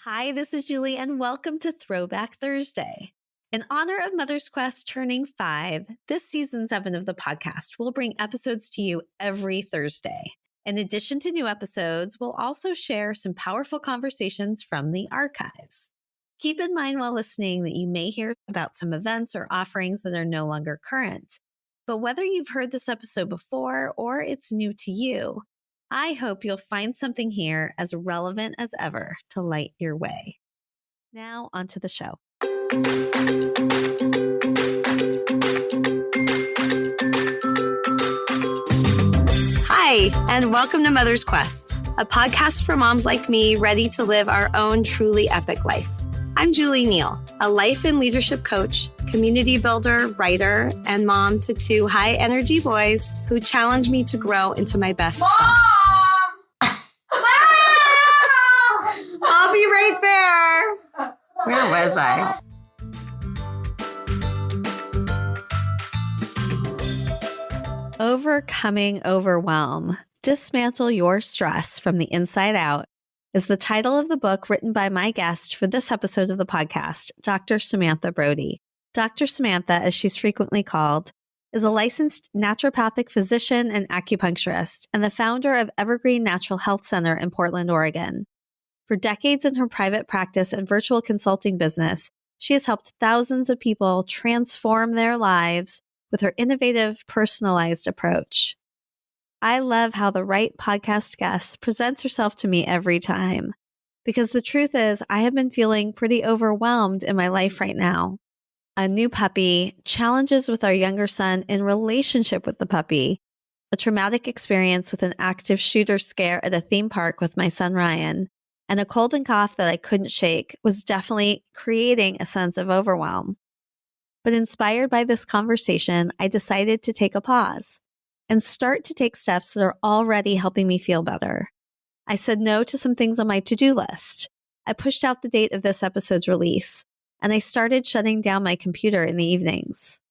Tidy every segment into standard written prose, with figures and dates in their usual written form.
Hi, this is Julie, and welcome to Throwback Thursday. In honor of Mother's Quest turning 5, this season 7 of the podcast will bring episodes to you every Thursday. In addition to new episodes, we'll also share some powerful conversations from the archives. Keep in mind while listening that you may hear about some events or offerings that are no longer current. But whether you've heard this episode before or it's new to you, I hope you'll find something here as relevant as ever to light your way. Now, onto the show. Hi, and welcome to Mother's Quest, a podcast for moms like me ready to live our own truly epic life. I'm Julie Neal, a life and leadership coach, community builder, writer, and mom to 2 high-energy boys who challenge me to grow into my best self. I'll be right there. Where was I? Overcoming Overwhelm. Dismantle Your Stress from the Inside Out is the title of the book written by my guest for this episode of the podcast, Dr. Samantha Brody. Dr. Samantha, as she's frequently called, is a licensed naturopathic physician and acupuncturist and the founder of Evergreen Natural Health Center in Portland, Oregon. For decades in her private practice and virtual consulting business, she has helped thousands of people transform their lives with her innovative, personalized approach. I love how the right podcast guest presents herself to me every time, because the truth is I have been feeling pretty overwhelmed in my life right now. A new puppy, challenges with our younger son in relationship with the puppy, a traumatic experience with an active shooter scare at a theme park with my son Ryan, and a cold and cough that I couldn't shake was definitely creating a sense of overwhelm. But inspired by this conversation, I decided to take a pause and start to take steps that are already helping me feel better. I said no to some things on my to-do list. I pushed out the date of this episode's release, and I started shutting down my computer in the evenings.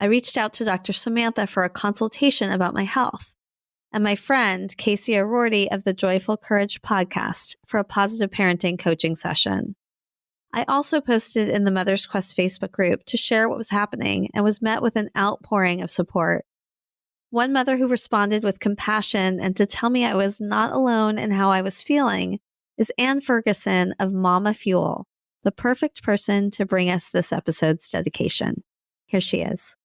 I reached out to Dr. Samantha for a consultation about my health, and my friend, Casey O'Rourke of the Joyful Courage podcast for a positive parenting coaching session. I also posted in the Mother's Quest Facebook group to share what was happening and was met with an outpouring of support. One mother who responded with compassion and to tell me I was not alone in how I was feeling is Ann Ferguson of Mama Fuel, the perfect person to bring us this episode's dedication. Here she is.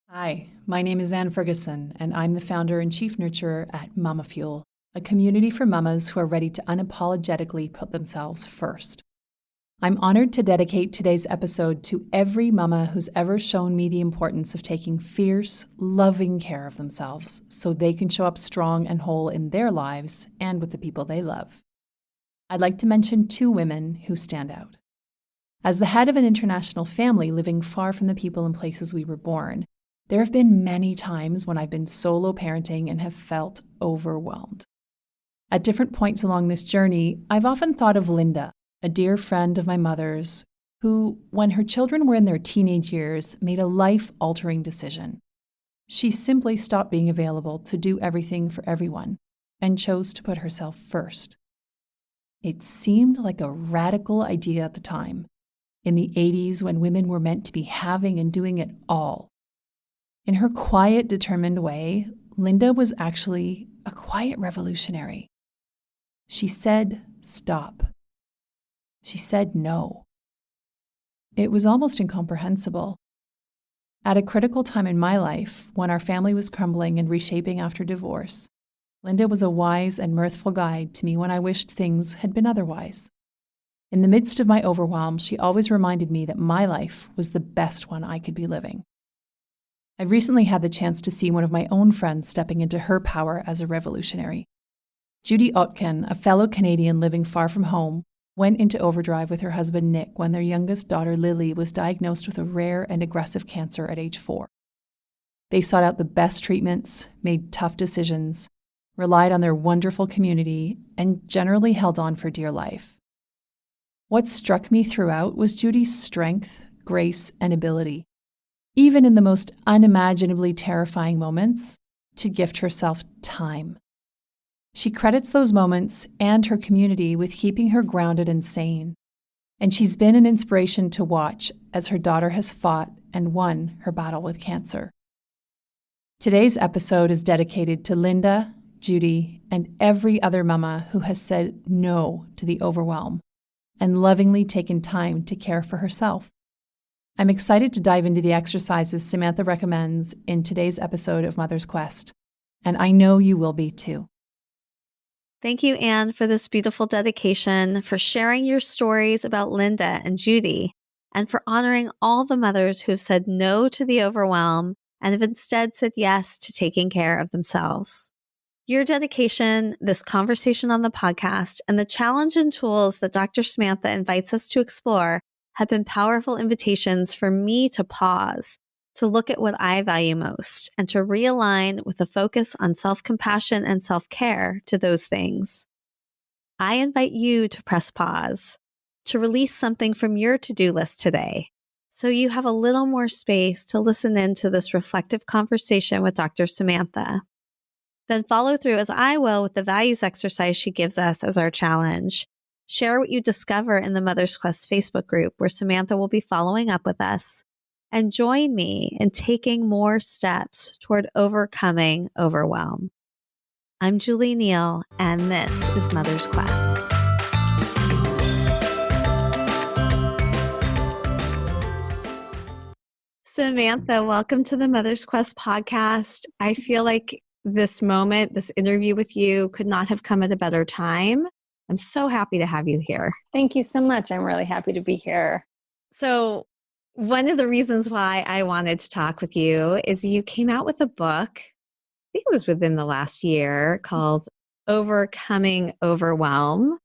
Hi, my name is Ann Ferguson, and I'm the founder and chief nurturer at Mama Fuel, a community for mamas who are ready to unapologetically put themselves first. I'm honored to dedicate today's episode to every mama who's ever shown me the importance of taking fierce, loving care of themselves so they can show up strong and whole in their lives and with the people they love. I'd like to mention 2 women who stand out. As the head of an international family living far from the people and places we were born, there have been many times when I've been solo parenting and have felt overwhelmed. At different points along this journey, I've often thought of Linda, a dear friend of my mother's, who, when her children were in their teenage years, made a life-altering decision. She simply stopped being available to do everything for everyone and chose to put herself first. It seemed like a radical idea at the time, in the 80s when women were meant to be having and doing it all. In her quiet, determined way, Linda was actually a quiet revolutionary. She said, stop. She said no. It was almost incomprehensible. At a critical time in my life, when our family was crumbling and reshaping after divorce, Linda was a wise and mirthful guide to me when I wished things had been otherwise. In the midst of my overwhelm, she always reminded me that my life was the best one I could be living. I've recently had the chance to see one of my own friends stepping into her power as a revolutionary. Judy Otkin, a fellow Canadian living far from home, went into overdrive with her husband Nick when their youngest daughter Lily was diagnosed with a rare and aggressive cancer at age 4. They sought out the best treatments, made tough decisions, relied on their wonderful community, and generally held on for dear life. What struck me throughout was Judy's strength, grace, and ability, even in the most unimaginably terrifying moments, to gift herself time. She credits those moments and her community with keeping her grounded and sane. And she's been an inspiration to watch as her daughter has fought and won her battle with cancer. Today's episode is dedicated to Linda, Judy, and every other mama who has said no to the overwhelm and lovingly taken time to care for herself. I'm excited to dive into the exercises Samantha recommends in today's episode of Mother's Quest, and I know you will be too. Thank you, Anne, for this beautiful dedication, for sharing your stories about Linda and Judy, and for honoring all the mothers who have said no to the overwhelm and have instead said yes to taking care of themselves. Your dedication, this conversation on the podcast, and the challenge and tools that Dr. Samantha invites us to explore have been powerful invitations for me to pause, to look at what I value most, and to realign with a focus on self-compassion and self-care to those things. I invite you to press pause, to release something from your to-do list today, so you have a little more space to listen in to this reflective conversation with Dr. Samantha. Then follow through as I will with the values exercise she gives us as our challenge. Share what you discover in the Mother's Quest Facebook group where Samantha will be following up with us. And join me in taking more steps toward overcoming overwhelm. I'm Julie Neal, and this is Mother's Quest. Samantha, welcome to the Mother's Quest podcast. I feel like this moment, this interview with you could not have come at a better time. I'm so happy to have you here. Thank you so much. I'm really happy to be here. So, one of the reasons why I wanted to talk with you is you came out with a book, I think it was within the last year, called Overcoming Overwhelm.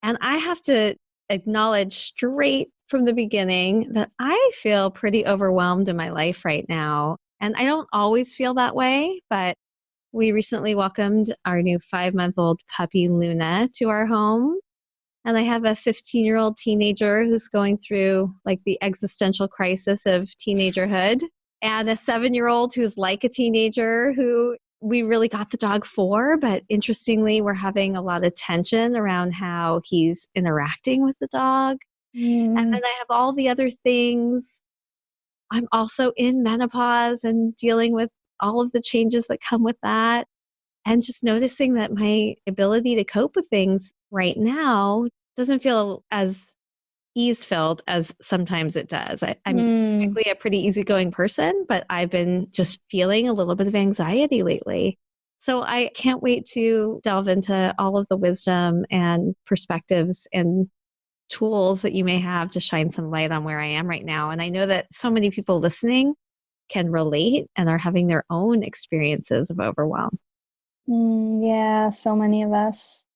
And I have to acknowledge straight from the beginning that I feel pretty overwhelmed in my life right now. And I don't always feel that way, but we recently welcomed our new 5-month-old puppy, Luna, to our home. And I have a 15-year-old teenager who's going through like the existential crisis of teenagerhood, and a 7-year-old who's like a teenager who we really got the dog for, but interestingly, we're having a lot of tension around how he's interacting with the dog. And then I have all the other things. I'm also in menopause and dealing with all of the changes that come with that. And just noticing that my ability to cope with things right now doesn't feel as ease-filled as sometimes it does. I'm typically a pretty easygoing person, but I've been just feeling a little bit of anxiety lately. So I can't wait to delve into all of the wisdom and perspectives and tools that you may have to shine some light on where I am right now. And I know that so many people listening can relate and are having their own experiences of overwhelm. Yeah, so many of us.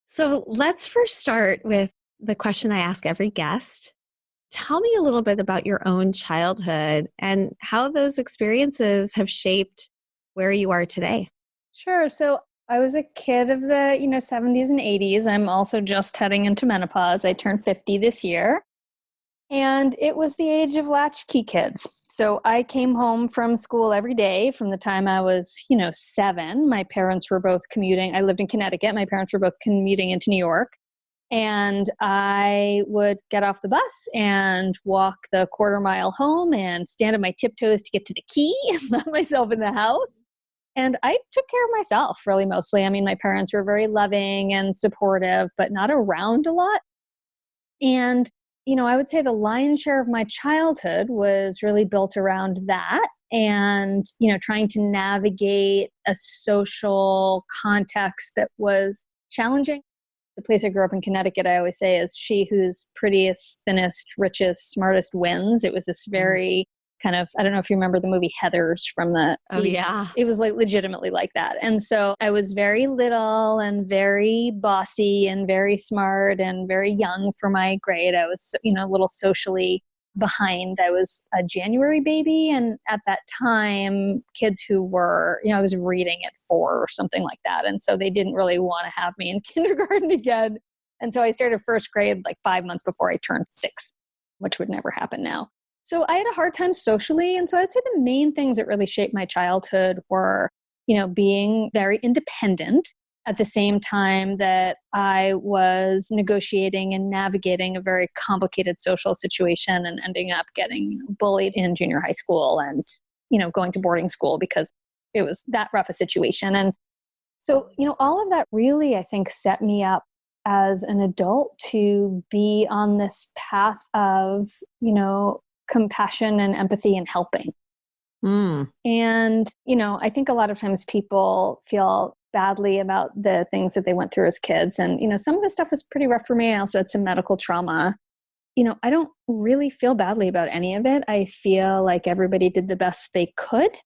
So let's first start with the question I ask every guest. Tell me a little bit about your own childhood and how those experiences have shaped where you are today. Sure. So I was a kid of the, 70s and 80s. I'm also just heading into menopause. I turned 50 this year. And it was the age of latchkey kids. So I came home from school every day from the time I was, 7. My parents were both commuting. I lived in Connecticut. My parents were both commuting into New York. And I would get off the bus and walk the quarter-mile home and stand on my tiptoes to get to the key and let myself in the house. And I took care of myself really mostly. I mean, my parents were very loving and supportive, but not around a lot. And I would say the lion's share of my childhood was really built around that and, trying to navigate a social context that was challenging. The place I grew up in Connecticut, I always say, is she who's prettiest, thinnest, richest, smartest wins. It was this very kind of, I don't know if you remember the movie Heathers from the 80s. Yeah. It was like legitimately like that. And so I was very little and very bossy and very smart and very young for my grade. I was, a little socially behind. I was a January baby. And at that time, kids who were, I was reading at 4 or something like that. And so they didn't really want to have me in kindergarten again. And so I started first grade like 5 months before I turned 6, which would never happen now. So I had a hard time socially. And so I'd say the main things that really shaped my childhood were, being very independent at the same time that I was negotiating and navigating a very complicated social situation and ending up getting bullied in junior high school and, going to boarding school because it was that rough a situation. And so, all of that really, I think, set me up as an adult to be on this path of, compassion and empathy and helping. And, I think a lot of times people feel badly about the things that they went through as kids. And, some of the stuff was pretty rough for me. I also had some medical trauma. I don't really feel badly about any of it. I feel like everybody did the best they could.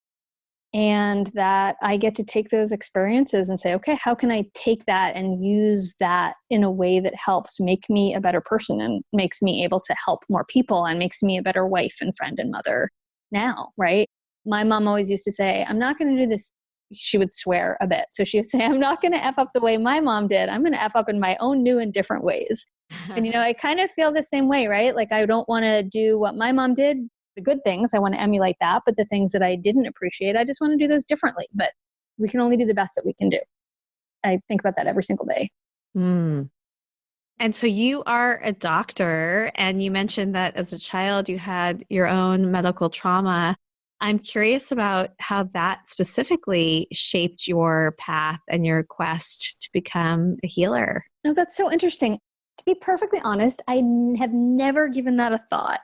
And that I get to take those experiences and say, okay, how can I take that and use that in a way that helps make me a better person and makes me able to help more people and makes me a better wife and friend and mother now, right? My mom always used to say, I'm not going to do this. She would swear a bit. So she would say, I'm not going to F up the way my mom did. I'm going to F up in my own new and different ways. And, I kind of feel the same way, right? Like I don't want to do what my mom did. The good things, I want to emulate that. But the things that I didn't appreciate, I just want to do those differently. But we can only do the best that we can do. I think about that every single day. And so you are a doctor, and you mentioned that as a child, you had your own medical trauma. I'm curious about how that specifically shaped your path and your quest to become a healer. No, that's so interesting. To be perfectly honest, I have never given that a thought.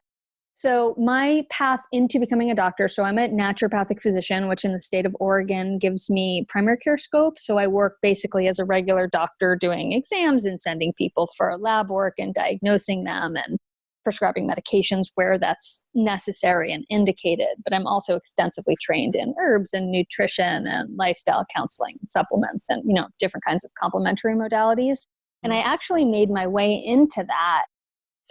So my path into becoming a doctor, so I'm a naturopathic physician, which in the state of Oregon gives me primary care scope. So I work basically as a regular doctor doing exams and sending people for lab work and diagnosing them and prescribing medications where that's necessary and indicated. But I'm also extensively trained in herbs and nutrition and lifestyle counseling and supplements and, different kinds of complementary modalities. And I actually made my way into that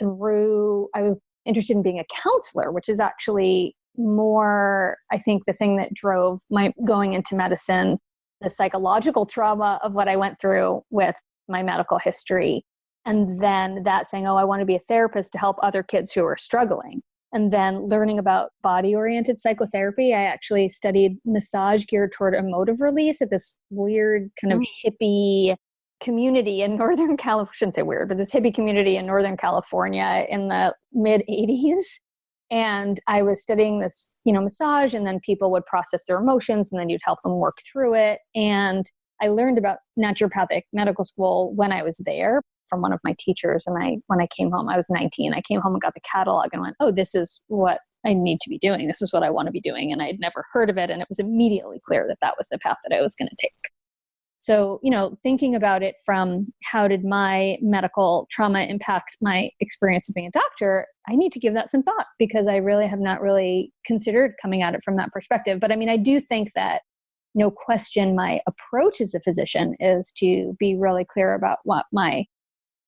I was interested in being a counselor, which is actually more, I think, the thing that drove my going into medicine, the psychological trauma of what I went through with my medical history. And then that saying, I want to be a therapist to help other kids who are struggling. And then learning about body-oriented psychotherapy. I actually studied massage geared toward emotive release at this weird kind of hippie community in Northern California. I shouldn't say weird, but this hippie community in Northern California in the mid 80s. And I was studying this, massage, and then people would process their emotions and then you'd help them work through it. And I learned about naturopathic medical school when I was there from one of my teachers. And when I came home, I was 19, I came home and got the catalog and went, this is what I need to be doing. This is what I want to be doing. And I'd never heard of it. And it was immediately clear that that was the path that I was going to take. So, thinking about it from how did my medical trauma impact my experience of being a doctor, I need to give that some thought because I really have not really considered coming at it from that perspective. But I do think that no question my approach as a physician is to be really clear about what my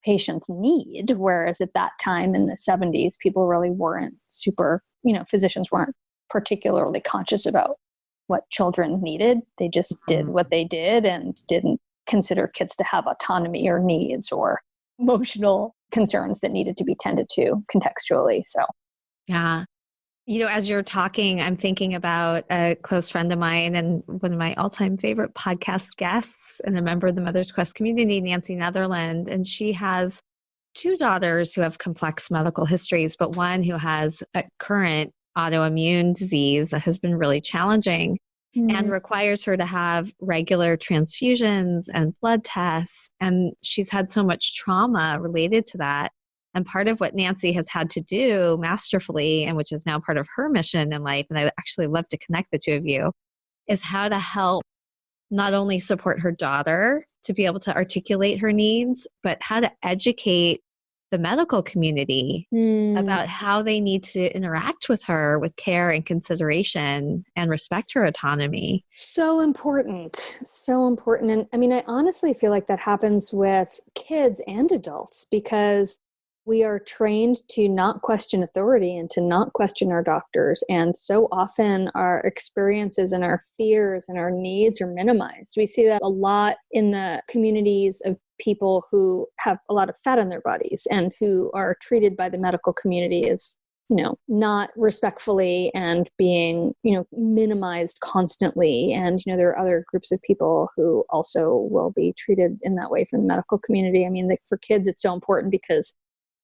patients need. Whereas at that time in the 70s, people really weren't physicians weren't particularly conscious about what children needed. They just did what they did and didn't consider kids to have autonomy or needs or emotional concerns that needed to be tended to contextually. So, yeah. As you're talking, I'm thinking about a close friend of mine and one of my all-time favorite podcast guests and a member of the Mother's Quest community, Nancy Netherland. And she has two daughters who have complex medical histories, but one who has a current autoimmune disease that has been really challenging and requires her to have regular transfusions and blood tests. And she's had so much trauma related to that. And part of what Nancy has had to do masterfully, and which is now part of her mission in life, and I actually love to connect the two of you, is how to help not only support her daughter to be able to articulate her needs, but how to educate the medical community about how they need to interact with her with care and consideration and respect her autonomy. So important. So important. And I honestly feel like that happens with kids and adults because we are trained to not question authority and to not question our doctors. And so often our experiences and our fears and our needs are minimized. We see that a lot in the communities of people who have a lot of fat on their bodies and who are treated by the medical community as not respectfully and being, minimized constantly. And, there are other groups of people who also will be treated in that way from the medical community. I mean, for kids, it's so important because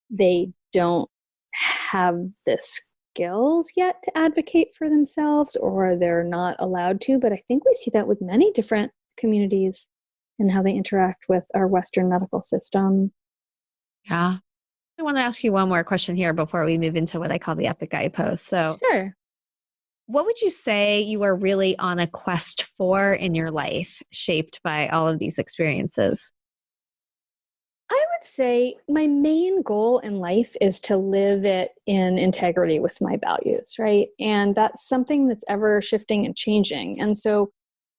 they don't have the skills yet to advocate for themselves, or they're not allowed to. But I think we see that with many different communities and how they interact with our Western medical system. Yeah. I want to ask you one more question here before we move into what I call the epic guidepost. So, Sure. what would you say you are really on a quest for in your life, shaped by all of these experiences? I would say my main goal in life is to live it in integrity with my values, right? And that's something that's ever shifting and changing. And so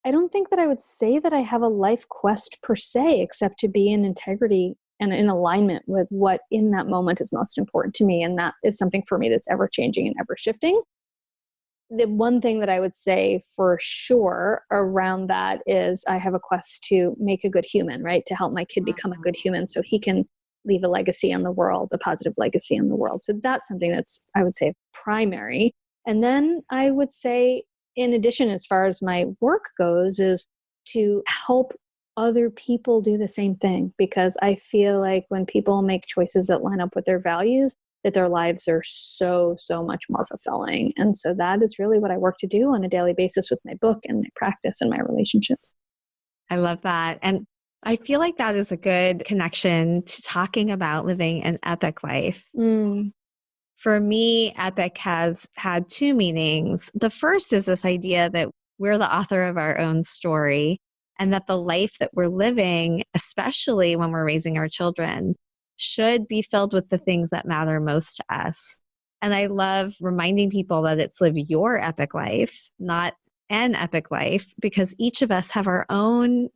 I don't think that I would say that I have a life quest per se, except to be in integrity and in alignment with what in that moment is most important to me. And that is something for me that's ever changing and ever shifting. The one thing that I would say for sure around that is I have a quest to make a good human, right? To help my kid become a good human so he can leave a legacy on the world, a positive legacy in the world. So that's something that's, I would say, primary. And then I would say, in addition, as far as my work goes, is to help other people do the same thing, because I feel like when people make choices that line up with their values, that their lives are so, so much more fulfilling. And so that is really what I work to do on a daily basis with my book and my practice and my relationships. I love that. And I feel like that is a good connection to talking about living an epic life. For me, epic has had two meanings. The first is this idea that we're the author of our own story, and that the life that we're living, especially when we're raising our children, should be filled with the things that matter most to us. And I love reminding people that it's live your epic life, not an epic life, because each of us have our own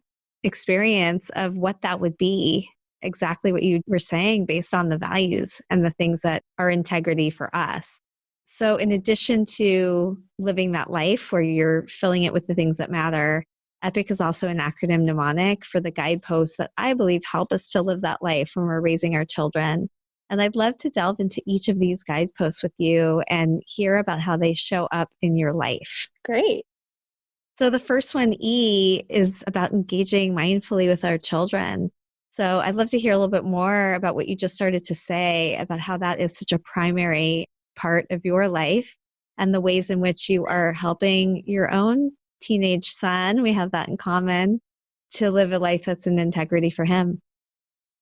experience of what that would be, exactly what you were saying, based on the values and the things that are integrity for us. So in addition to living that life where you're filling it with the things that matter, EPIC is also an acronym mnemonic for the guideposts that I believe help us to live that life when we're raising our children. And I'd love to delve into each of these guideposts with you and hear about how they show up in your life. Great. So the first one, E, is about engaging mindfully with our children. So I'd love to hear a little bit more about what you just started to say about how that is such a primary part of your life and the ways in which you are helping your own teenage son, we have that in common, to live a life that's in integrity for him.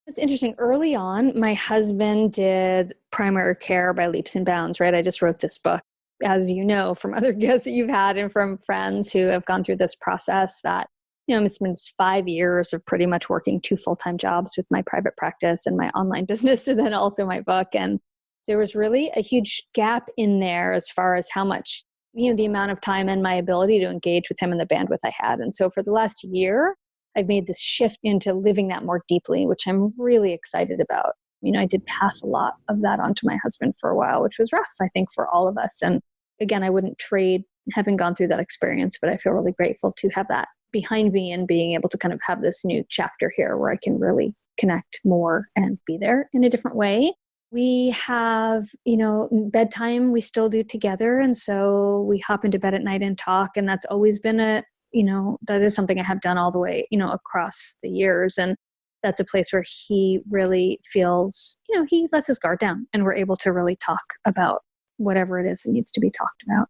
It's interesting. Early on, my husband did primary care by leaps and bounds, right? I just wrote this book, as you know, from other guests that you've had and from friends who have gone through this process, that, it's been 5 years of pretty much working 2 full-time jobs with my private practice and my online business, and then also my book. And there was really a huge gap in there as far as how much, the amount of time and my ability to engage with him and the bandwidth I had. And so for the last year, I've made this shift into living that more deeply, which I'm really excited about. I did pass a lot of that on to my husband for a while, which was rough, I think, for all of us. And again, I wouldn't trade having gone through that experience, but I feel really grateful to have that behind me and being able to kind of have this new chapter here where I can really connect more and be there in a different way. We have, bedtime we still do together. And so we hop into bed at night and talk. And that's always been that is something I have done all the way, across the years. And that's a place where he really feels, he lets his guard down and we're able to really talk about whatever it is that needs to be talked about,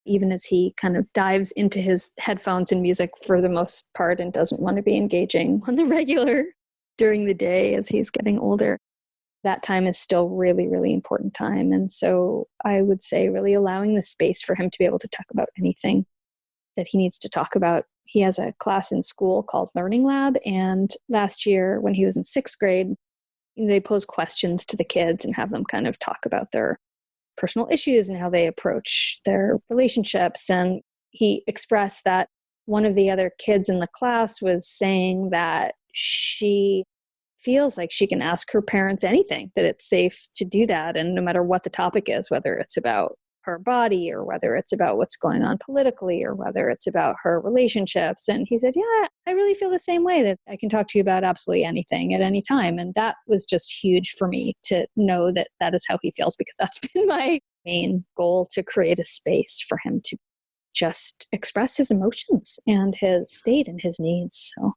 even as he kind of dives into his headphones and music for the most part and doesn't want to be engaging on the regular during the day as he's getting older. That time is still really, really important time. And so I would say really allowing the space for him to be able to talk about anything that he needs to talk about. He has a class in school called Learning Lab. And last year when he was in 6th grade, they pose questions to the kids and have them kind of talk about their personal issues and how they approach their relationships. And he expressed that one of the other kids in the class was saying that she feels like she can ask her parents anything, that it's safe to do that. And no matter what the topic is, whether it's about her body or whether it's about what's going on politically or whether it's about her relationships. And he said, yeah, I really feel the same way, that I can talk to you about absolutely anything at any time. And that was just huge for me to know that that is how he feels, because that's been my main goal, to create a space for him to just express his emotions and his state and his needs. So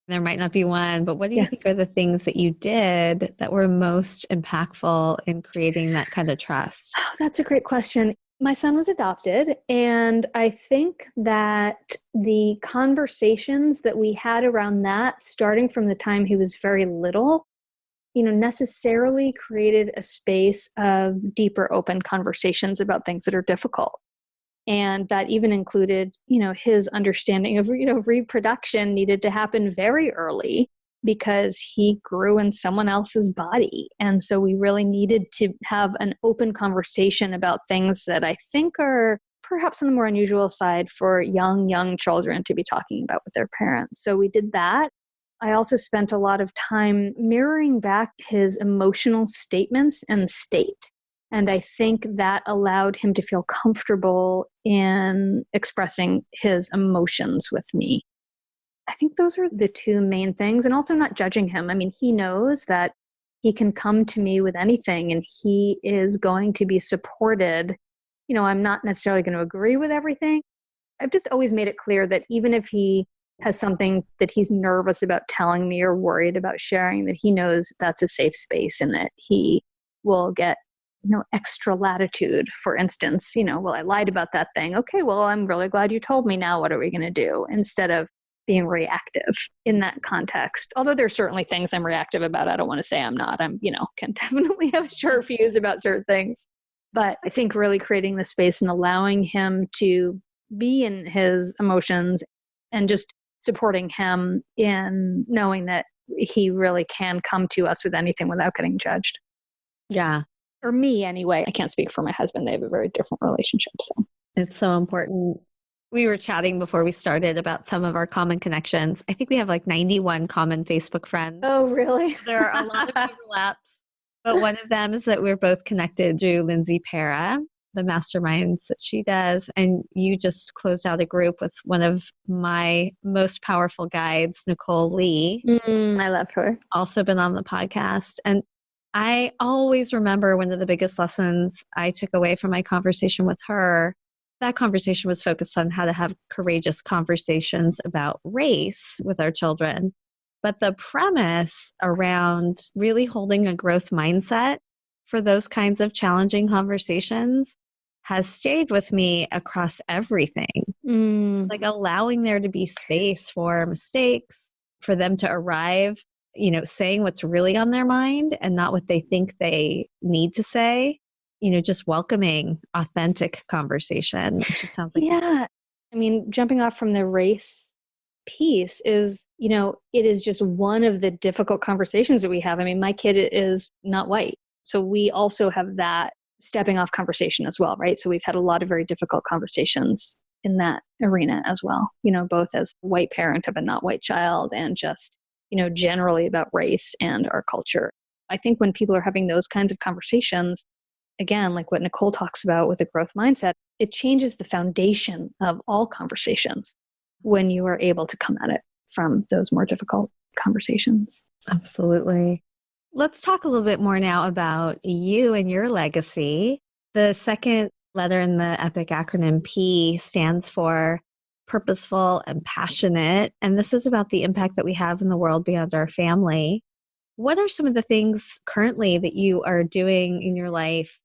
there might not be one, but what do you think are the things that you did that were most impactful in creating that kind of trust? Oh, that's a great question. My son was adopted, and I think that the conversations that we had around that, starting from the time he was very little, necessarily created a space of deeper, open conversations about things that are difficult. And that even included, his understanding of, reproduction needed to happen very early because he grew in someone else's body. And so we really needed to have an open conversation about things that I think are perhaps on the more unusual side for young children to be talking about with their parents. So we did that. I also spent a lot of time mirroring back his emotional statements and state. And I think that allowed him to feel comfortable in expressing his emotions with me. I think those are the two main things. And also not judging him. I mean, he knows that he can come to me with anything and he is going to be supported. I'm not necessarily going to agree with everything. I've just always made it clear that even if he has something that he's nervous about telling me or worried about sharing, that he knows that's a safe space and that he will get extra latitude. For instance, well, I lied about that thing. Okay, well, I'm really glad you told me. Now what are we going to do? Instead of being reactive in that context. Although there's certainly things I'm reactive about. I don't want to say I'm not. I'm, can definitely have short views about certain things. But I think really creating the space and allowing him to be in his emotions and just supporting him in knowing that he really can come to us with anything without getting judged. Yeah. Or me anyway. I can't speak for my husband. They have a very different relationship. So it's so important. We were chatting before we started about some of our common connections. I think we have like 91 common Facebook friends. Oh, really? There are a lot of overlaps, but one of them is that we're both connected through Lindsay Para, the masterminds that she does. And you just closed out a group with one of my most powerful guides, Nicole Lee. I love her. Also been on the podcast. And I always remember one of the biggest lessons I took away from my conversation with her. That conversation was focused on how to have courageous conversations about race with our children. But the premise around really holding a growth mindset for those kinds of challenging conversations has stayed with me across everything. Like allowing there to be space for mistakes, for them to arrive, saying what's really on their mind and not what they think they need to say. Just welcoming authentic conversation, which it sounds like. Yeah. I mean, jumping off from the race piece is, it is just one of the difficult conversations that we have. I mean, my kid is not white. So we also have that stepping off conversation as well, right? So we've had a lot of very difficult conversations in that arena as well, both as a white parent of a not white child and just, generally about race and our culture. I think when people are having those kinds of conversations, again, like what Nicole talks about with a growth mindset, it changes the foundation of all conversations when you are able to come at it from those more difficult conversations. Absolutely. Let's talk a little bit more now about you and your legacy. The second letter in the EPIC acronym P stands for purposeful and passionate. And this is about the impact that we have in the world beyond our family. What are some of the things currently that you are doing in your life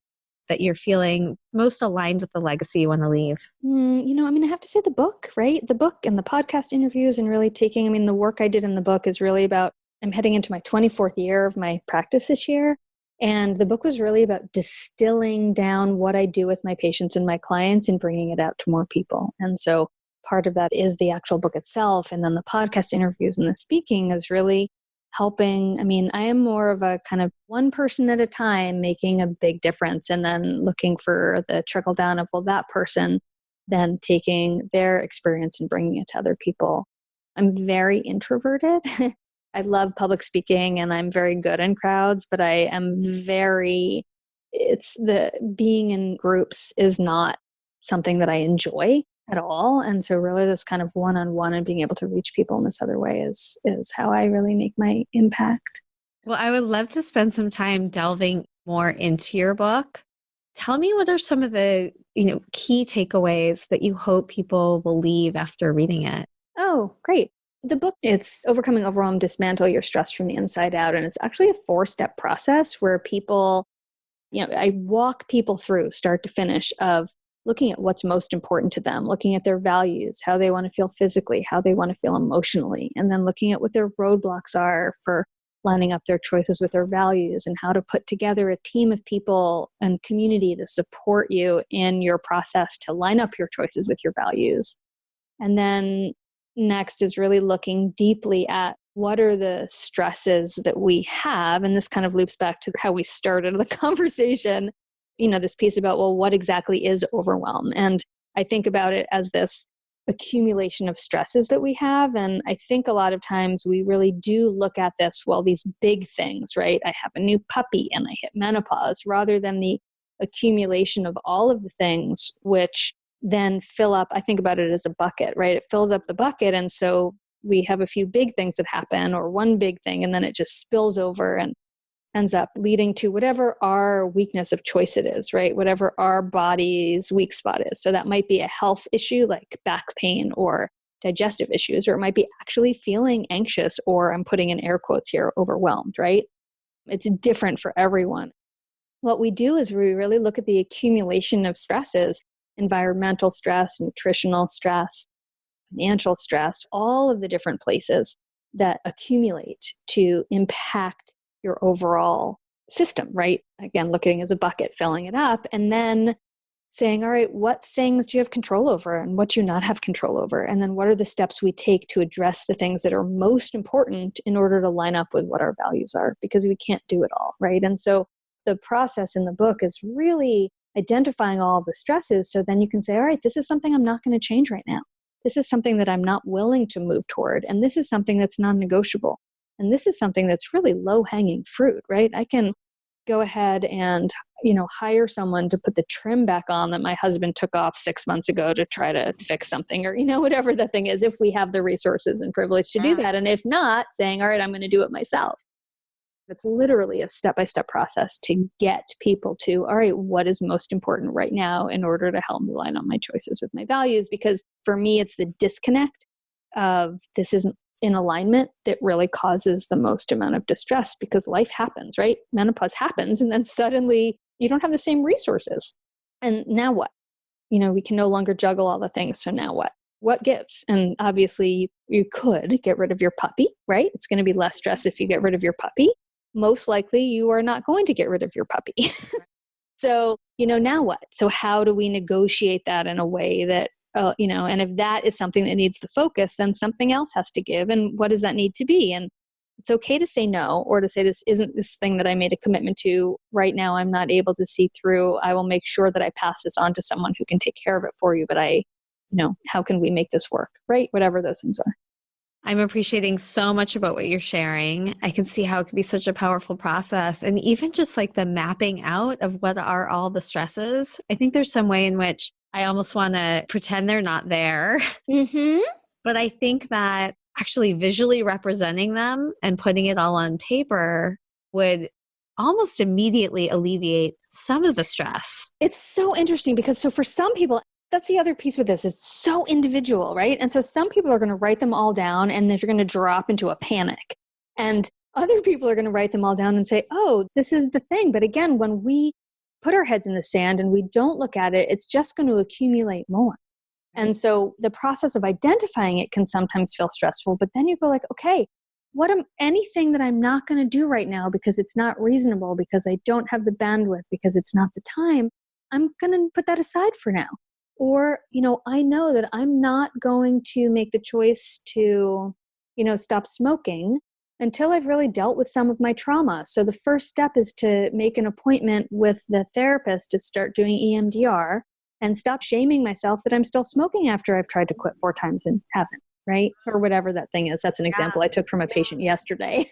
that you're feeling most aligned with the legacy you want to leave? I have to say the book, right? The book and the podcast interviews and really taking, the work I did in the book is really about, I'm heading into my 24th year of my practice this year. And the book was really about distilling down what I do with my patients and my clients and bringing it out to more people. And so part of that is the actual book itself. And then the podcast interviews and the speaking is really helping. I am more of a kind of one person at a time making a big difference and then looking for the trickle down of, well, that person then taking their experience and bringing it to other people. I'm very introverted. I love public speaking and I'm very good in crowds, but I am very it's the being in groups is not something that I enjoy at all. And so really this kind of one-on-one and being able to reach people in this other way is how I really make my impact. Well, I would love to spend some time delving more into your book. Tell me, what are some of the, key takeaways that you hope people will leave after reading it? Oh, great. The book, it's Overcoming Overwhelm, Dismantle Your Stress from the Inside Out. And it's actually a 4-step process where people, I walk people through start to finish of looking at what's most important to them, looking at their values, how they want to feel physically, how they want to feel emotionally, and then looking at what their roadblocks are for lining up their choices with their values, and how to put together a team of people and community to support you in your process to line up your choices with your values. And then next is really looking deeply at what are the stresses that we have. And this kind of loops back to how we started the conversation, this piece about, well, what exactly is overwhelm? And I think about it as this accumulation of stresses that we have. And I think a lot of times we really do look at this, well, these big things, right? I have a new puppy and I hit menopause, rather than the accumulation of all of the things which then fill up. I think about it as a bucket, right? It fills up the bucket. And so we have a few big things that happen, or one big thing, and then it just spills over and ends up leading to whatever our weakness of choice it is, right? Whatever our body's weak spot is. So that might be a health issue like back pain or digestive issues, or it might be actually feeling anxious, or I'm putting in air quotes here, overwhelmed, right? It's different for everyone. What we do is we really look at the accumulation of stresses, environmental stress, nutritional stress, financial stress, all of the different places that accumulate to impact your overall system, right? Again, looking as a bucket, filling it up, and then saying, all right, what things do you have control over and what do you not have control over? And then what are the steps we take to address the things that are most important in order to line up with what our values are? Because we can't do it all, right? And so the process in the book is really identifying all the stresses, so then you can say, all right, this is something I'm not going to change right now. This is something that I'm not willing to move toward. And this is something that's non-negotiable. And this is something that's really low-hanging fruit, right? I can go ahead and, hire someone to put the trim back on that my husband took off 6 months ago to try to fix something, or, whatever the thing is, if we have the resources and privilege to do that. And if not, saying, all right, I'm going to do it myself. It's literally a step-by-step process to get people to, all right, what is most important right now in order to help me line up my choices with my values? Because for me, it's the disconnect of this isn't in alignment that really causes the most amount of distress, because life happens, right? Menopause happens, and then suddenly you don't have the same resources. And now what? We can no longer juggle all the things. So now what? What gives? And obviously you could get rid of your puppy, right? It's going to be less stress if you get rid of your puppy. Most likely you are not going to get rid of your puppy. So, now what? So how do we negotiate that in a way that, and if that is something that needs the focus, then something else has to give. And what does that need to be? And it's okay to say no, or to say, this isn't this thing that I made a commitment to right now. I'm not able to see through. I will make sure that I pass this on to someone who can take care of it for you. But how can we make this work? Right? Whatever those things are. I'm appreciating so much about what you're sharing. I can see how it could be such a powerful process. And even just like the mapping out of what are all the stresses. I think there's some way in which I almost want to pretend they're not there. Mm-hmm. But I think that actually visually representing them and putting it all on paper would almost immediately alleviate some of the stress. It's so interesting because so for some people, that's the other piece with this. It's so individual, right? And so some people are going to write them all down and they're going to drop into a panic. And other people are going to write them all down and say, oh, this is the thing. But again, when we put our heads in the sand and we don't look at it, it's just going to accumulate more. And so the process of identifying it can sometimes feel stressful, but then you go like, okay, anything that I'm not going to do right now because it's not reasonable, because I don't have the bandwidth, because it's not the time, I'm going to put that aside for now. Or, I know that I'm not going to make the choice to, stop smoking until I've really dealt with some of my trauma. So the first step is to make an appointment with the therapist to start doing EMDR and stop shaming myself that I'm still smoking after I've tried to quit 4 times and haven't, right? Or whatever that thing is. That's an example I took from a patient yesterday.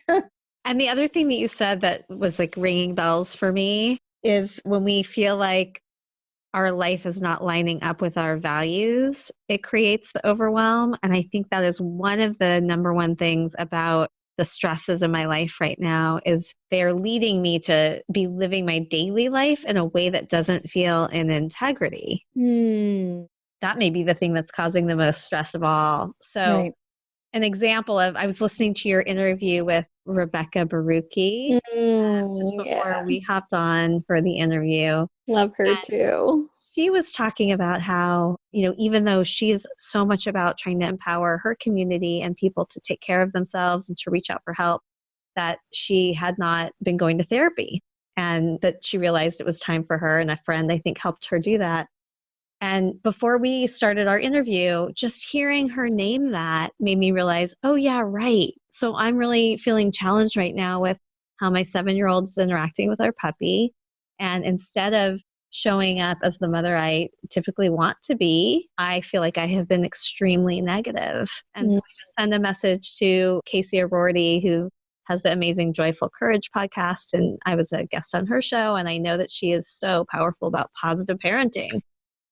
And the other thing that you said that was like ringing bells for me is when we feel like our life is not lining up with our values, it creates the overwhelm. And I think that is one of the number one things about the stresses in my life right now is they're leading me to be living my daily life in a way that doesn't feel in integrity. That may be the thing that's causing the most stress of all. So Right. an example of, I was listening to your interview with Rebecca Barucki just before we hopped on for the interview. Love her too. She was talking about how, even though she's so much about trying to empower her community and people to take care of themselves and to reach out for help, that she had not been going to therapy and that she realized it was time for her. And a friend, I think, helped her do that. And before we started our interview, just hearing her name that made me realize, oh, yeah, right. So I'm really feeling challenged right now with how my 7-year-old is interacting with our puppy. And instead of showing up as the mother I typically want to be, I feel like I have been extremely negative. And so I just send a message to Casey or Brody, who has the amazing Joyful Courage podcast. And I was a guest on her show. And I know that she is so powerful about positive parenting.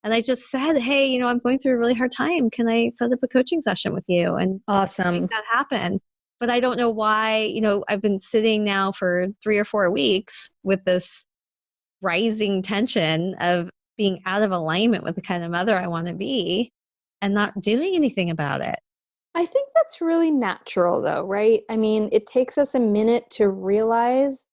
And I just said, hey, I'm going through a really hard time. Can I set up a coaching session with you? And Awesome. make that happen. But I don't know why, I've been sitting now for 3 or 4 weeks with this rising tension of being out of alignment with the kind of mother I want to be and not doing anything about it. I think that's really natural though, right? I mean, it takes us a minute to realize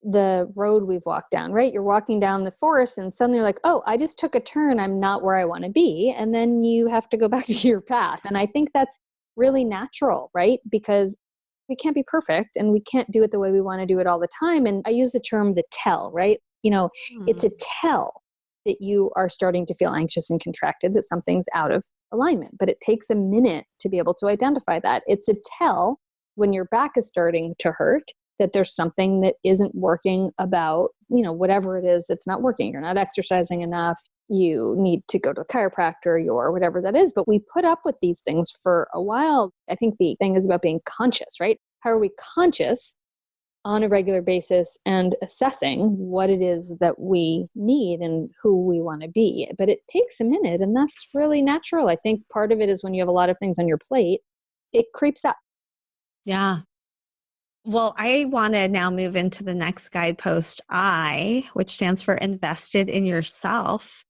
the road we've walked down, right? You're walking down the forest and suddenly you're like, oh, I just took a turn. I'm not where I want to be. And then you have to go back to your path. And I think that's really natural, right? Because we can't be perfect and we can't do it the way we want to do it all the time. And I use the term the tell, right? It's a tell that you are starting to feel anxious and contracted, that something's out of alignment. But it takes a minute to be able to identify that. It's a tell when your back is starting to hurt that there's something that isn't working about, whatever it is that's not working. You're not exercising enough. You need to go to the chiropractor or whatever that is. But we put up with these things for a while. I think the thing is about being conscious, right? How are we conscious on a regular basis and assessing what it is that we need and who we want to be? But it takes a minute, and that's really natural. I think part of it is when you have a lot of things on your plate, it creeps up. Yeah. Well, I want to now move into the next guidepost, I, which stands for invested in yourself,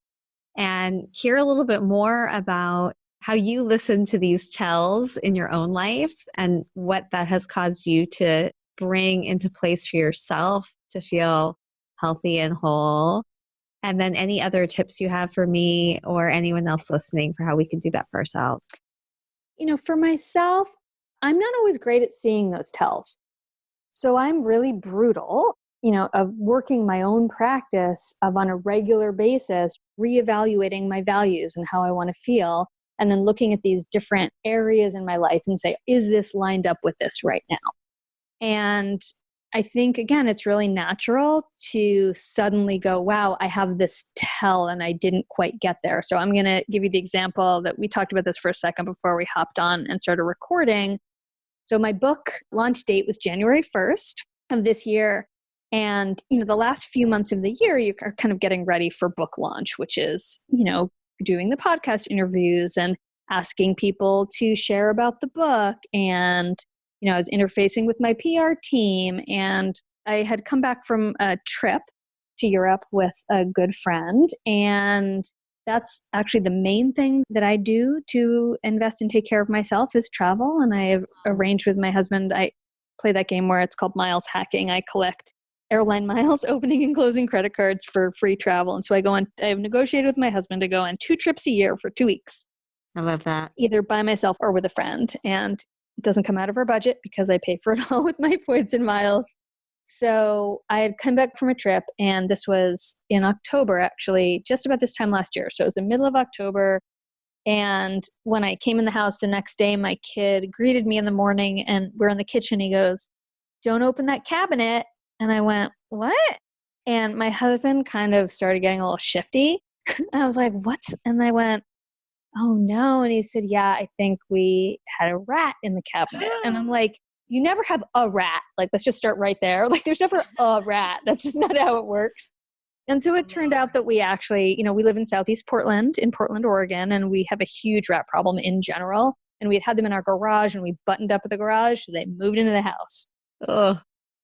and hear a little bit more about how you listen to these tells in your own life and what that has caused you to bring into place for yourself to feel healthy and whole. And then any other tips you have for me or anyone else listening for how we can do that for ourselves. For myself, I'm not always great at seeing those tells. So I'm really brutal, of working my own practice of on a regular basis, reevaluating my values and how I want to feel, and then looking at these different areas in my life and say, is this lined up with this right now? And I think, again, it's really natural to suddenly go, wow, I have this tell and I didn't quite get there. So I'm going to give you the example that we talked about this for a second before we hopped on and started recording. So my book launch date was January 1st of this year. And, the last few months of the year, you are kind of getting ready for book launch, which is, doing the podcast interviews and asking people to share about the book. And, I was interfacing with my PR team. And I had come back from a trip to Europe with a good friend. And that's actually the main thing that I do to invest and take care of myself is travel. And I have arranged with my husband, I play that game where it's called miles hacking. I collect airline miles, opening and closing credit cards for free travel. And so I've negotiated with my husband to go on 2 trips a year for 2 weeks. I love that. Either by myself or with a friend. And it doesn't come out of our budget because I pay for it all with my points and miles. So I had come back from a trip, and this was in October, actually, just about this time last year. So it was the middle of October. And when I came in the house the next day, my kid greeted me in the morning, and we're in the kitchen. He goes, "Don't open that cabinet." And I went, "What?" And my husband kind of started getting a little shifty. And I was like, "What's?" And I went, "Oh no." And he said, "Yeah, I think we had a rat in the cabinet." And I'm like, you never have a rat. Like, let's just start right there. Like, there's never a rat. That's just not how it works. And so it turned out that we actually, we live in Southeast Portland, in Portland, Oregon, and we have a huge rat problem in general. And we had them in our garage, and we buttoned up at the garage, so they moved into the house. Oh,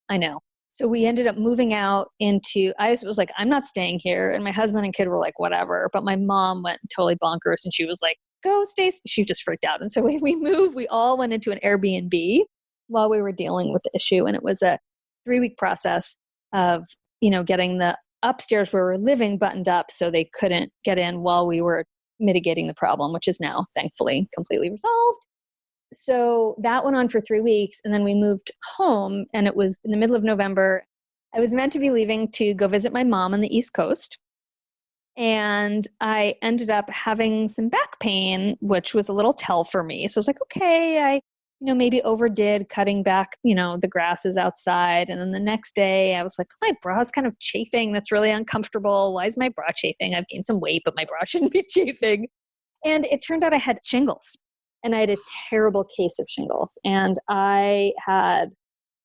I know. So we ended up moving out into, I was like, I'm not staying here. And my husband and kid were like, whatever. But my mom went totally bonkers, and she was like, go stay. She just freaked out. And so we moved, we all went into an Airbnb while we were dealing with the issue. And it was a 3-week process of, getting the upstairs where we were living buttoned up so they couldn't get in while we were mitigating the problem, which is now thankfully completely resolved. So that went on for 3 weeks, and then we moved home, and it was in the middle of November. I was meant to be leaving to go visit my mom on the East Coast, and I ended up having some back pain, which was a little tell for me. So I was like, okay, I maybe overdid cutting back, the grasses outside. And then the next day I was like, my bra's kind of chafing. That's really uncomfortable. Why is my bra chafing? I've gained some weight, but my bra shouldn't be chafing. And it turned out I had shingles, and I had a terrible case of shingles. And I had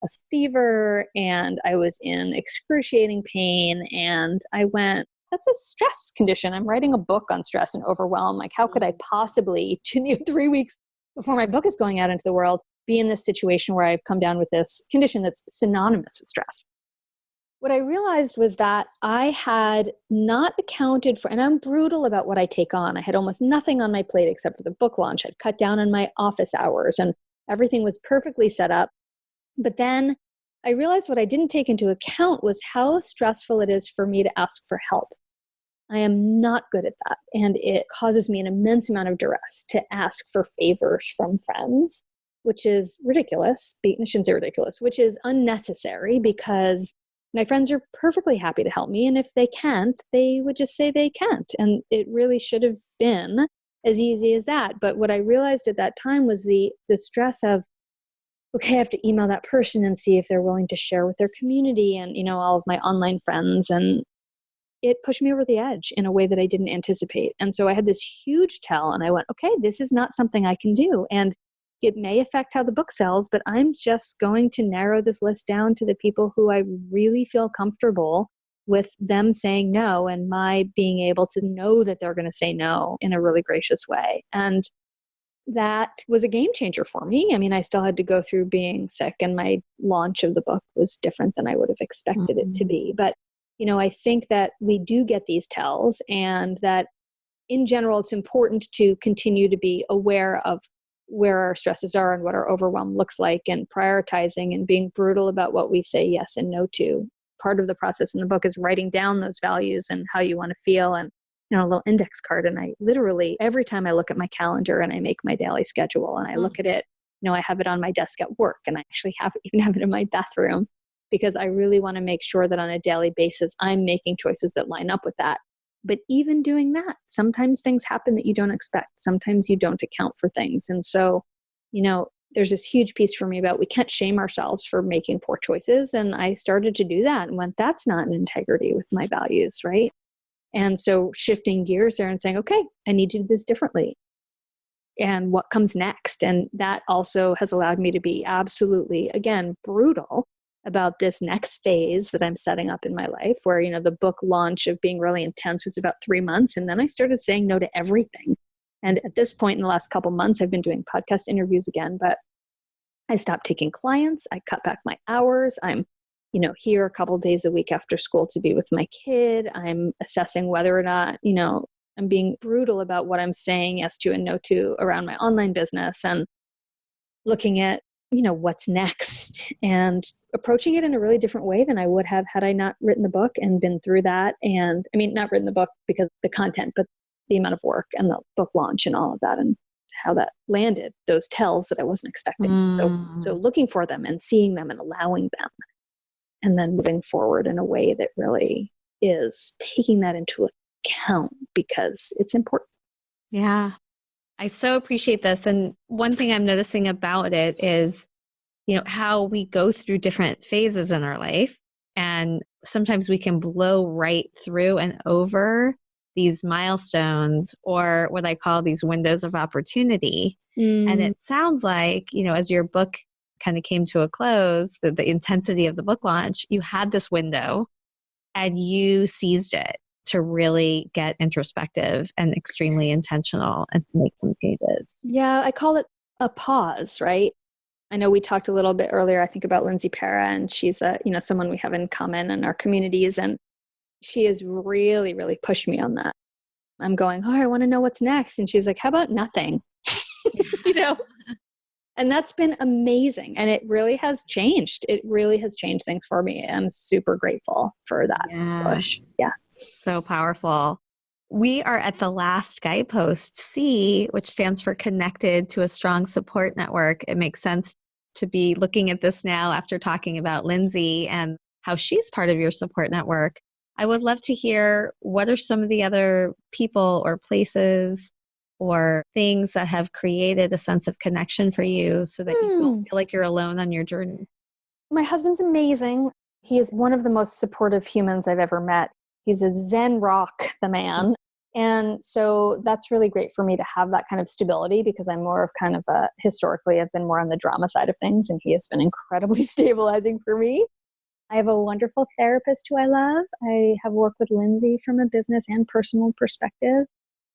a fever, and I was in excruciating pain. And I went, that's a stress condition. I'm writing a book on stress and overwhelm. Like, how could I possibly, 3 weeks before my book is going out into the world, be in this situation where I've come down with this condition that's synonymous with stress? What I realized was that I had not accounted for, and I'm brutal about what I take on. I had almost nothing on my plate except for the book launch. I'd cut down on my office hours, and everything was perfectly set up. But then I realized what I didn't take into account was how stressful it is for me to ask for help. I am not good at that. And it causes me an immense amount of duress to ask for favors from friends, which is ridiculous. I shouldn't say ridiculous, which is unnecessary, because my friends are perfectly happy to help me. And if they can't, they would just say they can't. And it really should have been as easy as that. But what I realized at that time was the stress of, okay, I have to email that person and see if they're willing to share with their community and, all of my online friends. And it pushed me over the edge in a way that I didn't anticipate. And so I had this huge tell, and I went, okay, this is not something I can do. And it may affect how the book sells, but I'm just going to narrow this list down to the people who I really feel comfortable with them saying no, and my being able to know that they're going to say no in a really gracious way. And that was a game changer for me. I mean, I still had to go through being sick, and my launch of the book was different than I would have expected it to be. But I think that we do get these tells, and that in general, it's important to continue to be aware of where our stresses are and what our overwhelm looks like, and prioritizing and being brutal about what we say yes and no to. Part of the process in the book is writing down those values and how you want to feel, and a little index card. And I literally, every time I look at my calendar and I make my daily schedule and I look at it, I have it on my desk at work, and I actually even have it in my bathroom, because I really want to make sure that on a daily basis, I'm making choices that line up with that. But even doing that, sometimes things happen that you don't expect. Sometimes you don't account for things. And so, there's this huge piece for me about we can't shame ourselves for making poor choices. And I started to do that and went, that's not in integrity with my values, right? And so shifting gears there and saying, okay, I need to do this differently. And what comes next? And that also has allowed me to be absolutely, again, brutal about this next phase that I'm setting up in my life, where, the book launch of being really intense was about 3 months. And then I started saying no to everything. And at this point in the last couple months, I've been doing podcast interviews again, but I stopped taking clients. I cut back my hours. I'm, here a couple days a week after school to be with my kid. I'm assessing whether or not, I'm being brutal about what I'm saying yes to and no to around my online business, and looking at, what's next, and approaching it in a really different way than I would have had I not written the book and been through that. And I mean, not written the book because of the content, but the amount of work and the book launch and all of that, and how that landed, those tells that I wasn't expecting. So looking for them and seeing them and allowing them, and then moving forward in a way that really is taking that into account, because it's important. Yeah. I so appreciate this. And one thing I'm noticing about it is, how we go through different phases in our life. And sometimes we can blow right through and over these milestones, or what I call these windows of opportunity. And it sounds like, as your book kind of came to a close, the intensity of the book launch, you had this window and you seized it to really get introspective and extremely intentional and make some changes. Yeah, I call it a pause, right? I know we talked a little bit earlier, I think, about Lindsay Para, and she's someone we have in common in our communities. And she has really, really pushed me on that. I'm going, oh, I want to know what's next. And she's like, how about nothing? you know? And that's been amazing. And it really has changed. It really has changed things for me. I'm super grateful for that push. Yeah. So powerful. We are at the last guidepost, C, which stands for connected to a strong support network. It makes sense to be looking at this now after talking about Lindsay and how she's part of your support network. I would love to hear, what are some of the other people or places or things that have created a sense of connection for you so that you don't feel like you're alone on your journey? My husband's amazing. He is one of the most supportive humans I've ever met. He's a Zen rock, the man. And so that's really great for me to have that kind of stability, because I'm more of kind of historically, I've been more on the drama side of things, and he has been incredibly stabilizing for me. I have a wonderful therapist who I love. I have worked with Lindsay from a business and personal perspective.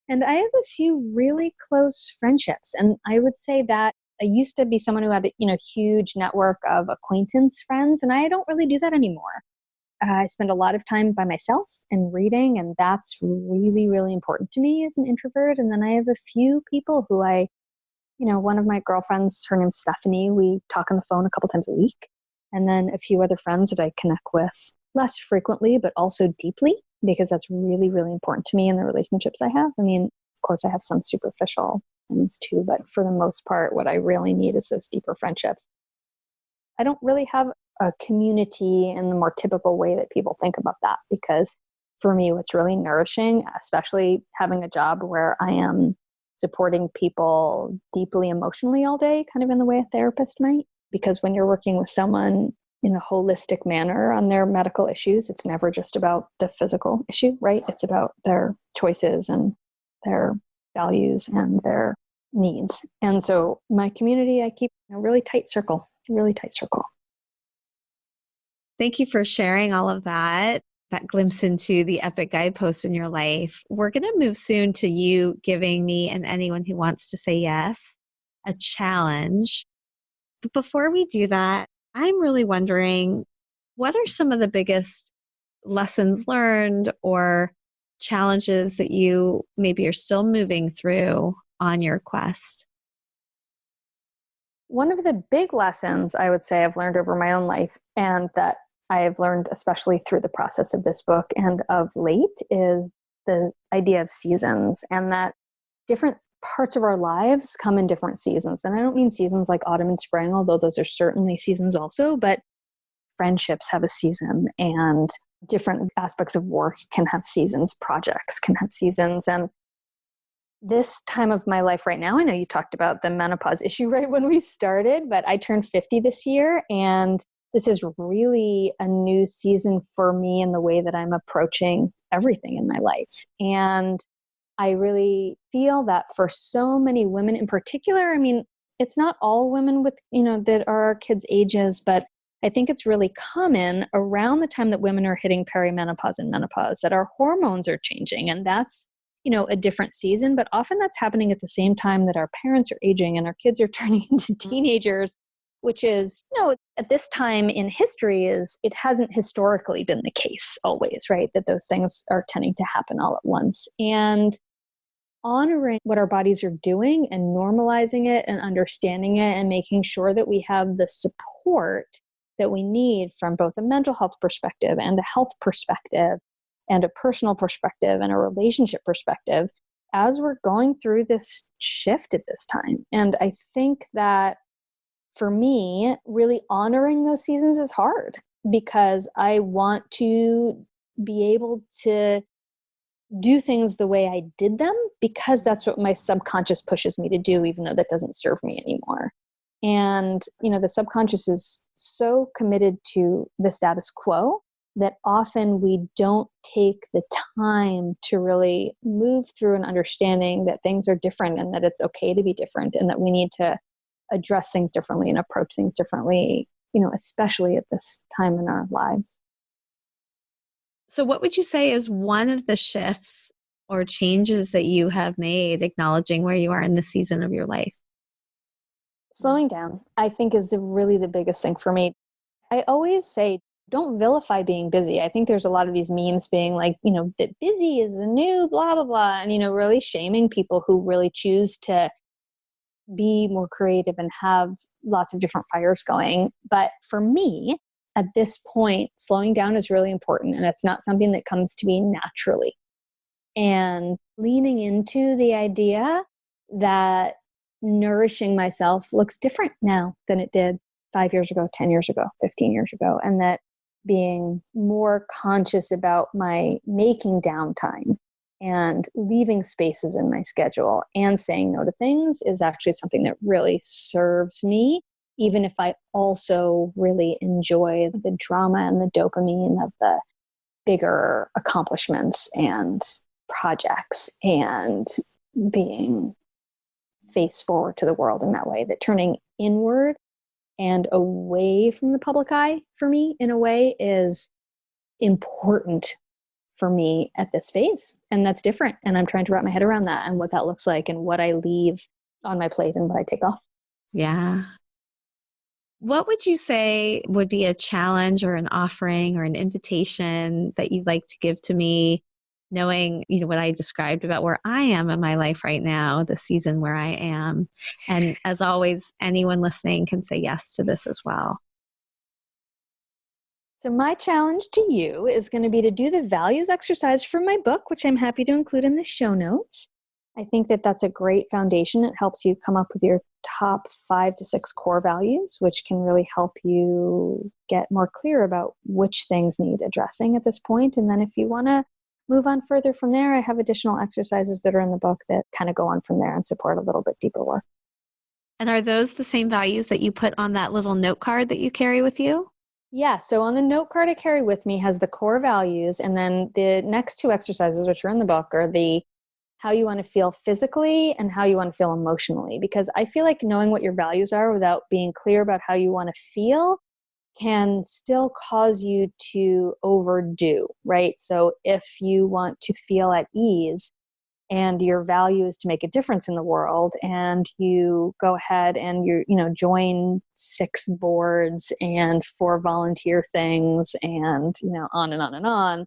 And I have a few really close friendships. And I would say that I used to be someone who had a huge network of acquaintance friends, and I don't really do that anymore. I spend a lot of time by myself and reading, and that's really, really important to me as an introvert. And then I have a few people who one of my girlfriends, her name's Stephanie, we talk on the phone a couple times a week. And then a few other friends that I connect with less frequently, but also deeply, because that's really, really important to me in the relationships I have. I mean, of course, I have some superficial things too, but for the most part, what I really need is those deeper friendships. I don't really have a community in the more typical way that people think about that, because for me, what's really nourishing, especially having a job where I am supporting people deeply emotionally all day, kind of in the way a therapist might, because when you're working with someone in a holistic manner on their medical issues, it's never just about the physical issue, right? It's about their choices and their values and their needs. And so my community, I keep a really tight circle. Thank you for sharing all of that glimpse into the epic guideposts in your life. We're going to move soon to you giving me and anyone who wants to say yes a challenge. But before we do that, I'm really wondering, what are some of the biggest lessons learned or challenges that you maybe are still moving through on your quest? One of the big lessons I would say I've learned over my own life, and that I have learned especially through the process of this book and of late, is the idea of seasons, and that different parts of our lives come in different seasons. And I don't mean seasons like autumn and spring, although those are certainly seasons also, but friendships have a season, and different aspects of work can have seasons, projects can have seasons. And this time of my life right now, I know you talked about the menopause issue right when we started, but I turned 50 this year, and this is really a new season for me in the way that I'm approaching everything in my life. And I really feel that for so many women in particular, I mean, it's not all women with, that are our kids' ages, but I think it's really common around the time that women are hitting perimenopause and menopause that our hormones are changing. And that's, a different season, but often that's happening at the same time that our parents are aging and our kids are turning into teenagers, which is, at this time in history it hasn't historically been the case always, right? That those things are tending to happen all at once. And honoring what our bodies are doing and normalizing it and understanding it and making sure that we have the support that we need from both a mental health perspective and a health perspective and a personal perspective and a relationship perspective as we're going through this shift at this time. And I think that for me, really honoring those seasons is hard, because I want to be able to do things the way I did them, because that's what my subconscious pushes me to do, even though that doesn't serve me anymore. And, the subconscious is so committed to the status quo that often we don't take the time to really move through an understanding that things are different and that it's okay to be different, and that we need to address things differently and approach things differently, especially at this time in our lives. So what would you say is one of the shifts or changes that you have made, acknowledging where you are in the season of your life? Slowing down, I think, is really the biggest thing for me. I always say, don't vilify being busy. I think there's a lot of these memes being like, that busy is the new blah, blah, blah. And, really shaming people who really choose to be more creative and have lots of different fires going. But for me, at this point, slowing down is really important. And it's not something that comes to me naturally. And leaning into the idea that nourishing myself looks different now than it did 5 years ago, 10 years ago, 15 years ago. And that being more conscious about my making downtime and leaving spaces in my schedule and saying no to things is actually something that really serves me, even if I also really enjoy the drama and the dopamine of the bigger accomplishments and projects and being face forward to the world in that way. That turning inward and away from the public eye for me in a way is important for me at this phase. And that's different. And I'm trying to wrap my head around that and what that looks like and what I leave on my plate and what I take off. Yeah. What would you say would be a challenge or an offering or an invitation that you'd like to give to me, knowing, what I described about where I am in my life right now, the season where I am? And as always, anyone listening can say yes to this as well. So my challenge to you is going to be to do the values exercise from my book, which I'm happy to include in the show notes. I think that that's a great foundation. It helps you come up with your top 5 to 6 core values, which can really help you get more clear about which things need addressing at this point. And then if you want to move on further from there, I have additional exercises that are in the book that kind of go on from there and support a little bit deeper work. And are those the same values that you put on that little note card that you carry with you? Yeah, so on the note card I carry with me has the core values, and then the next 2 exercises, which are in the book, are the how you want to feel physically and how you want to feel emotionally. Because I feel like knowing what your values are without being clear about how you want to feel can still cause you to overdo, right? So if you want to feel at ease and your value is to make a difference in the world, and you go ahead and join 6 boards and 4 volunteer things and, on and on and on,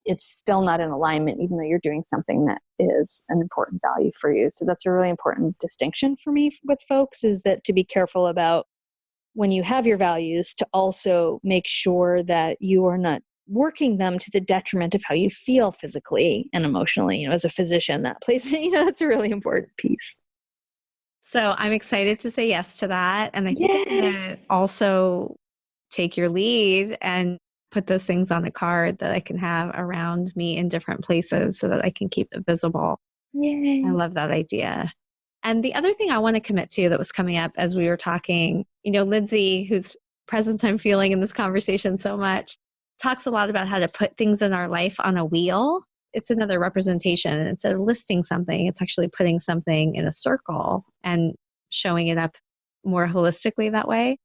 it's still not in alignment, even though you're doing something that is an important value for you. So that's a really important distinction for me with folks, is that to be careful about when you have your values to also make sure that you are not working them to the detriment of how you feel physically and emotionally. As a physician, that plays, that's a really important piece. So I'm excited to say yes to that. And I think I'm going to also take your lead and put those things on a card that I can have around me in different places so that I can keep it visible. Yay. I love that idea. And the other thing I want to commit to that was coming up as we were talking, Lindsay, whose presence I'm feeling in this conversation so much, talks a lot about how to put things in our life on a wheel. It's another representation. Instead of listing something, it's actually putting something in a circle and showing it up more holistically that way.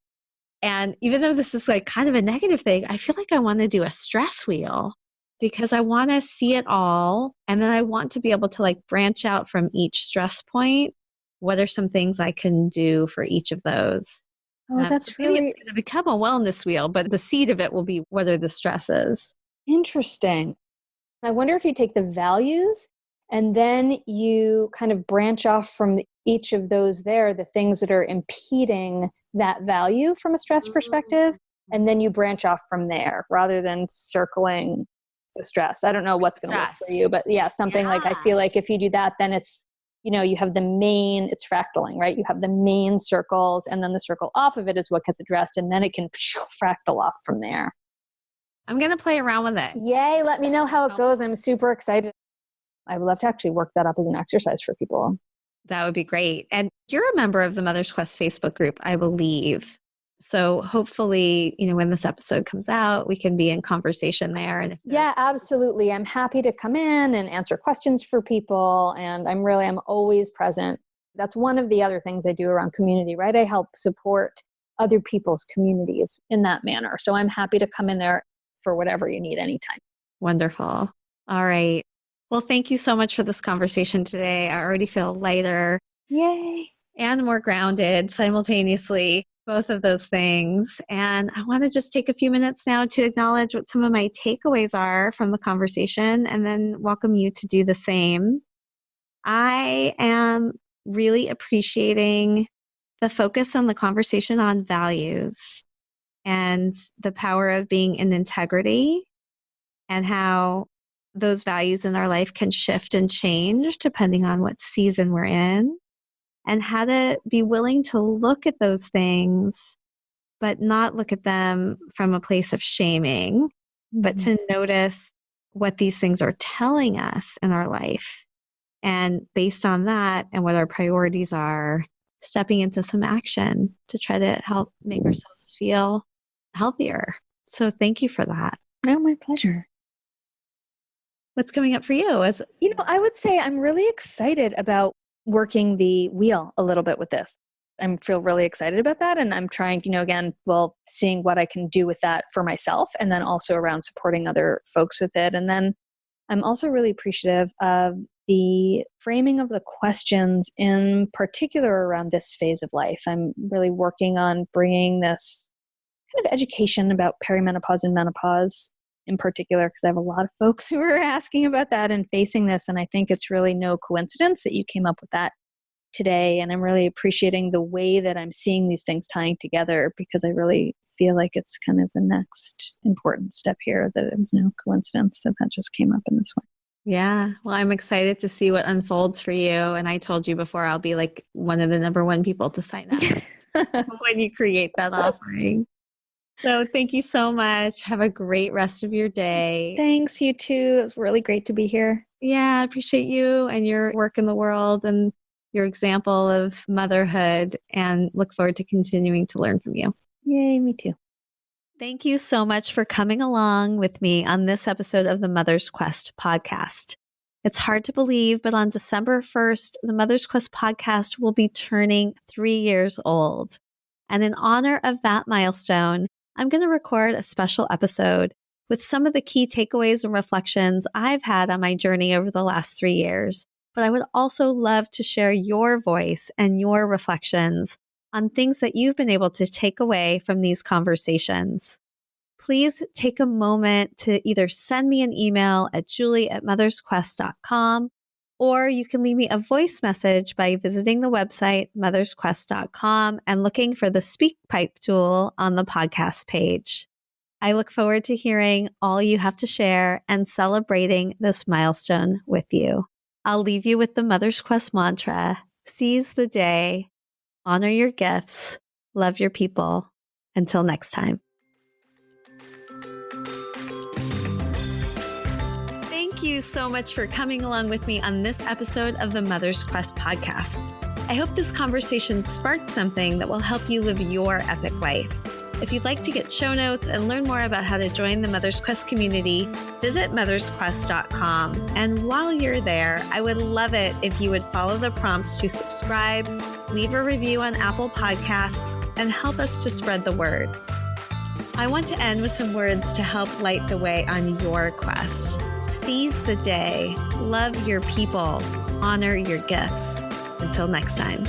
And even though this is like kind of a negative thing, I feel like I want to do a stress wheel because I want to see it all. And then I want to be able to branch out from each stress point. What are some things I can do for each of those? Oh, that's so maybe really it's going to become a wellness wheel, but the seed of it will be what are the stresses. interesting. I wonder if you take the values and then you kind of branch off from each of those the things that are impeding that value from a stress perspective, and then you branch off from there rather than circling the stress. I don't know what's going to work for you, but something like I feel like if you do that, then it's, you have the main, it's fractaling, right? You have the main circles, and then the circle off of it is what gets addressed, and then it can fractal off from there. I'm going to play around with it. Yay. Let me know how it goes. I'm super excited. I would love to actually work that up as an exercise for people. That would be great. And you're a member of the Mother's Quest Facebook group, I believe. So hopefully, when this episode comes out, we can be in conversation there. And yeah, absolutely. I'm happy to come in and answer questions for people. And I'm always present. That's one of the other things I do around community, right? I help support other people's communities in that manner. So I'm happy to come in there for whatever you need anytime. Wonderful. All right. Well, thank you so much for this conversation today. I already feel lighter. Yay. And more grounded simultaneously, both of those things. And I want to just take a few minutes now to acknowledge what some of my takeaways are from the conversation and then welcome you to do the same. I am really appreciating the focus on the conversation on values and the power of being in integrity and how those values in our life can shift and change depending on what season we're in, and how to be willing to look at those things, but not look at them from a place of shaming, but to notice what these things are telling us in our life. And based on that and what our priorities are, stepping into some action to try to help make ourselves feel healthier. So thank you for that. Oh, my pleasure. What's coming up for you? I would say I'm really excited about working the wheel a little bit with this. I feel really excited about that. And I'm trying, again, seeing what I can do with that for myself and then also around supporting other folks with it. And then I'm also really appreciative of the framing of the questions in particular around this phase of life. I'm really working on bringing this kind of education about perimenopause and menopause in particular, because I have a lot of folks who are asking about that and facing this. And I think it's really no coincidence that you came up with that today. And I'm really appreciating the way that I'm seeing these things tying together, because I really feel like it's kind of the next important step here, that it was no coincidence that just came up in this way. Yeah. Well, I'm excited to see what unfolds for you. And I told you before, I'll be like one of the number one people to sign up when you create that offering. So thank you so much. Have a great rest of your day. Thanks, you too. It was really great to be here. Yeah, I appreciate you and your work in the world and your example of motherhood, and look forward to continuing to learn from you. Yay, me too. Thank you so much for coming along with me on this episode of the Mother's Quest podcast. It's hard to believe, but on December 1st, the Mother's Quest podcast will be turning 3 years old. And in honor of that milestone, I'm going to record a special episode with some of the key takeaways and reflections I've had on my journey over the last 3 years. But I would also love to share your voice and your reflections on things that you've been able to take away from these conversations. Please take a moment to either send me an email at julie@mothersquest.com, or you can leave me a voice message by visiting the website mothersquest.com and looking for the SpeakPipe tool on the podcast page. I look forward to hearing all you have to share and celebrating this milestone with you. I'll leave you with the Mother's Quest mantra: seize the day, honor your gifts, love your people. Until next time. Thank you so much for coming along with me on this episode of the Mother's Quest podcast. I hope this conversation sparked something that will help you live your epic life. If you'd like to get show notes and learn more about how to join the Mother's Quest community, visit mothersquest.com. And while you're there, I would love it if you would follow the prompts to subscribe, leave a review on Apple Podcasts, and help us to spread the word. I want to end with some words to help light the way on your quest. Seize the day, love your people, honor your gifts. Until next time.